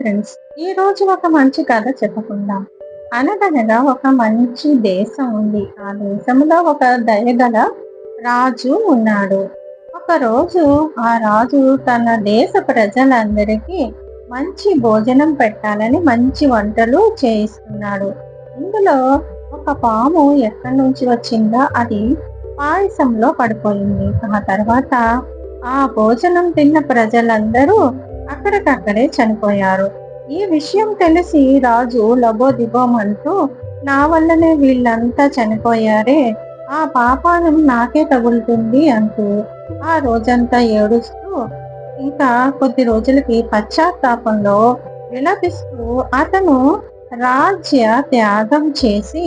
Friends, ఈ రోజు ఒక మంచి కథ చెప్పుకుందాం. అనగనగా ఒక మంచి దేశం ఉంది. ఆ దేశంలో ఒక దయగల రాజు ఉన్నాడు. ఒకరోజు ఆ రాజు తన దేశ ప్రజలందరికీ మంచి భోజనం పెట్టాలని మంచి వంటలు చేయిస్తున్నాడు. ఇందులో ఒక పాము ఎక్కడి నుంచి వచ్చిందో అది పాయసంలో పడిపోయింది. ఆ తర్వాత ఆ భోజనం తిన్న ప్రజలందరూ అక్కడికక్కడే చనిపోయారు. ఈ విషయం తెలిసి రాజు లబోదిబోమంటూ, నా వల్లనే వీళ్ళంతా చనిపోయారే, ఆ పాపానం నాకే తగులుతుంది అంటూ ఆ రోజంతా ఏడుస్తూ, ఇంకా కొద్ది రోజులకి పశ్చాత్తాపంలో విలపిస్తూ అతను రాజ్య త్యాగం చేసి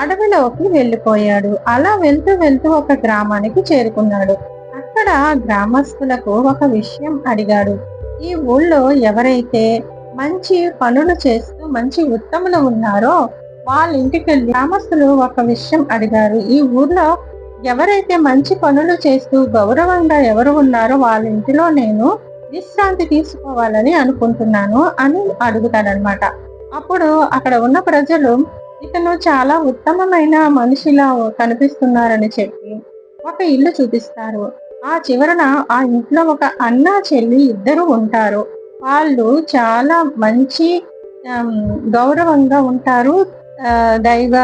అడవిలోకి వెళ్ళిపోయాడు. అలా వెళ్తూ వెళ్తూ ఒక గ్రామానికి చేరుకున్నాడు. అక్కడ గ్రామస్తులకు ఒక విషయం అడిగాడు. ఈ ఊళ్ళో ఎవరైతే మంచి పనులు చేస్తూ మంచి ఉత్తములు ఉన్నారో వాళ్ళ ఇంటికి వెళ్ళి గ్రామస్తులు ఒక విషయం అడిగారు. ఈ ఊర్లో ఎవరైతే మంచి పనులు చేస్తూ గౌరవంగా ఎవరు ఉన్నారో వాళ్ళ ఇంటిలో నేను విశ్రాంతి తీసుకోవాలని అనుకుంటున్నాను అని అడుగుతాడనమాట. అప్పుడు అక్కడ ఉన్న ప్రజలు ఇతను చాలా ఉత్తమమైన మనిషిలా కనిపిస్తున్నారని చెప్పి ఒక ఇల్లు చూపిస్తారు. ఆ చివరన ఆ ఇంట్లో ఒక అన్న చెల్లి ఇద్దరు ఉంటారు. వాళ్ళు చాలా మంచి గౌరవంగా ఉంటారు. దైవ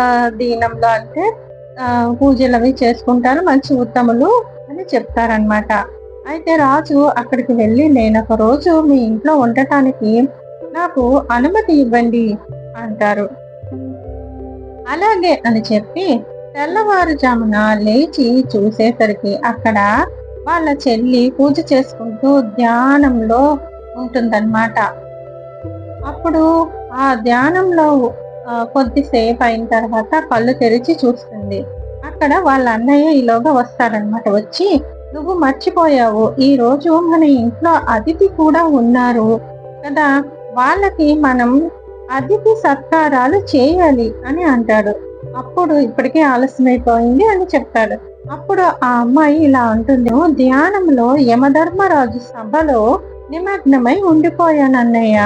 దీనంలో అంటే పూజలు అవి చేసుకుంటారు, మంచి ఉత్తములు అని చెప్తారనమాట. అయితే రాజు అక్కడికి వెళ్ళి, నేను ఒక రోజు మీ ఇంట్లో ఉండటానికి నాకు అనుమతి ఇవ్వండి అంటారు. అలాగే అని చెప్పి తెల్లవారుజామున లేచి చూసేసరికి అక్కడ వాళ్ళ చెల్లి పూజ చేసుకుంటూ ధ్యానంలో ఉంటుందన్నమాట. అప్పుడు ఆ ధ్యానంలో కొద్దిసేపు అయిన తర్వాత కళ్ళు తెరిచి చూస్తుంది. అక్కడ వాళ్ళ అన్నయ్య ఈలోగా వస్తారనమాట. వచ్చి, నువ్వు మర్చిపోయావు, ఈ రోజు మన ఇంట్లో అతిథి కూడా ఉన్నారు కదా, వాళ్ళకి మనం అతిథి సత్కారాలు చేయాలి అని అంటాడు. అప్పుడు ఇప్పటికే ఆలస్యమైపోయింది అని చెప్తాడు. అప్పుడు ఆ అమ్మాయి ఇలా అంటుంది, ధ్యానంలో యమధర్మరాజు సభలో నిమగ్నమై ఉండిపోయాను అన్నయ్య,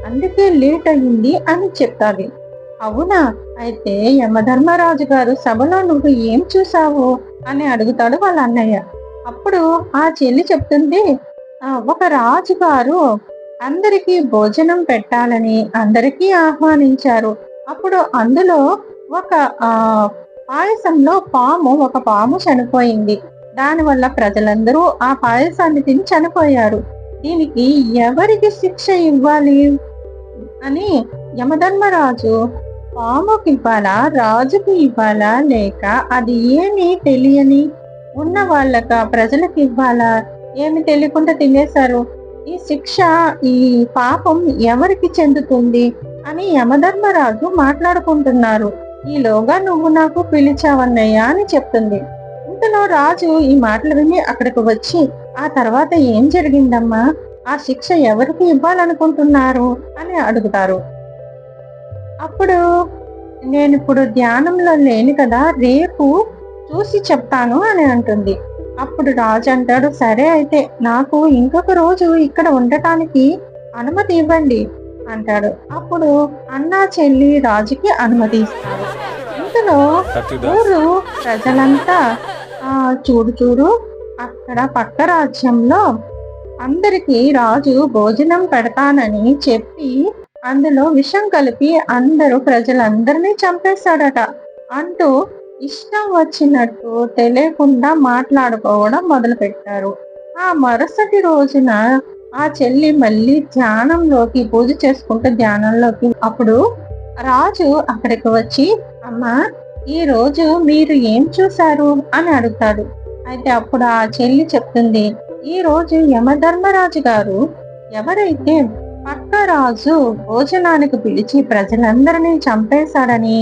అందుకే లేట్ అయింది అని చెప్తాది. అవునా, అయితే యమధర్మరాజు గారు సభలో నువ్వు ఏం చూసావు అని అడుగుతాడు వాళ్ళ అన్నయ్య. అప్పుడు ఆ చెల్లి చెప్తుంది, ఒక రాజుగారు అందరికీ భోజనం పెట్టాలని అందరికీ ఆహ్వానించారు. అప్పుడు అందులో ఒక పాయసంలో ఒక పాము చనిపోయింది. దానివల్ల ప్రజలందరూ ఆ పాయసాన్ని తిని చనిపోయారు. దీనికి ఎవరికి శిక్ష ఇవ్వాలి అని యమధర్మరాజు పాముకి ఇవ్వాలా, రాజుకి ఇవ్వాలా, లేక అది ఏమి తెలియని ఉన్న వాళ్ళక ప్రజలకు ఇవ్వాలా, ఏమి తెలియకుండా తినేశారు, ఈ శిక్ష ఈ పాపం ఎవరికి చెందుతుంది అని యమధర్మరాజు మాట్లాడుకుంటున్నారు. ఈలోగా నువ్వు నాకు పిలిచావన్నయ్యా అని చెప్తుంది. ఇంతలో రాజు ఈ మాటలు విని అక్కడికి వచ్చి, ఆ తర్వాత ఏం జరిగిందమ్మా, ఆ శిక్ష ఎవరికి ఇవ్వాలనుకుంటున్నారు అని అడుగుతారు. అప్పుడు నేను ఇప్పుడు ధ్యానంలో లేను కదా, రేపు చూసి చెప్తాను అని అంటుంది. అప్పుడు రాజు అంటాడు, సరే అయితే నాకు ఇంకొక రోజు ఇక్కడ ఉండటానికి అనుమతి ఇవ్వండి అంటాడు. అప్పుడు అన్న చెల్లి రాజుకి అనుమతి ఇస్తారు. ఇంతలో ఊరు ప్రజలంతా చూడు అక్కడ పక్క రాజ్యంలో అందరికీ రాజు భోజనం పెడతానని చెప్పి అందులో విషం కలిపి ప్రజలందరినీ చంపేశాడట అంటూ ఇష్టం వచ్చినట్టు తెలియకుండా మాట్లాడుకోవడం మొదలు పెట్టారు. ఆ మరుసటి రోజున ఆ చెల్లి మళ్ళీ ధ్యానంలోకి పూజ చేసుకుంటూ ధ్యానంలోకి అప్పుడు రాజు అక్కడికి వచ్చి, అమ్మా, ఈ రోజు మీరు ఏం చూశారు అని అడుగుతాడు. అయితే అప్పుడు ఆ చెల్లి చెప్తుంది, ఈ రోజు యమధర్మరాజు గారు ఎవరైతే పక్క రాజు భోజనానికి పిలిచి ప్రజలందరినీ చంపేశాడని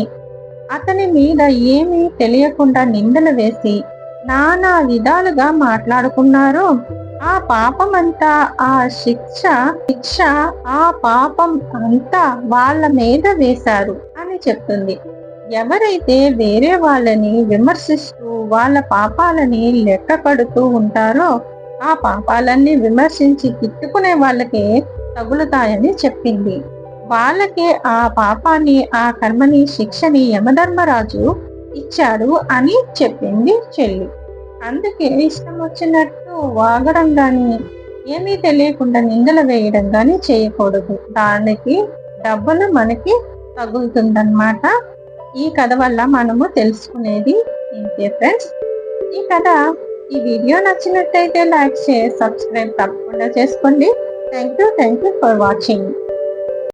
అతని మీద ఏమీ తెలియకుండా నిందలు వేసి నానా విధాలుగా మాట్లాడుకున్నారో ఆ పాపం అంతా ఆ శిక్ష ఆ పాపం అంతా వాళ్ళ మీద వేశారు అని చెప్తుంది. ఎవరైతే వేరే వాళ్ళని విమర్శిస్తూ వాళ్ళ పాపాలని లెక్క కడుతూ ఉంటారో ఆ పాపాలన్నీ విమర్శించి తిట్టుకునే వాళ్ళకి తగులుతాయని చెప్పింది. వాళ్ళకి ఆ పాపాన్ని, ఆ కర్మని, శిక్షని యమధర్మరాజు ఇచ్చాడు అని చెప్పింది చెల్లి. అందుకే ఇష్టం వచ్చినట్టు వాగడం గాని, ఏమీ తెలియకుండా నిందలు వేయడం గాని చేయకూడదు. దానికి డబ్బులు మనకి తగులుతుందన్నమాట. ఈ కథ వల్ల మనము తెలుసుకునేది ఇంతే ఫ్రెండ్స్. ఈ వీడియో నచ్చినట్టయితే లైక్, షేర్, సబ్స్క్రైబ్ తప్పకుండా చేసుకోండి. Thank you for watching.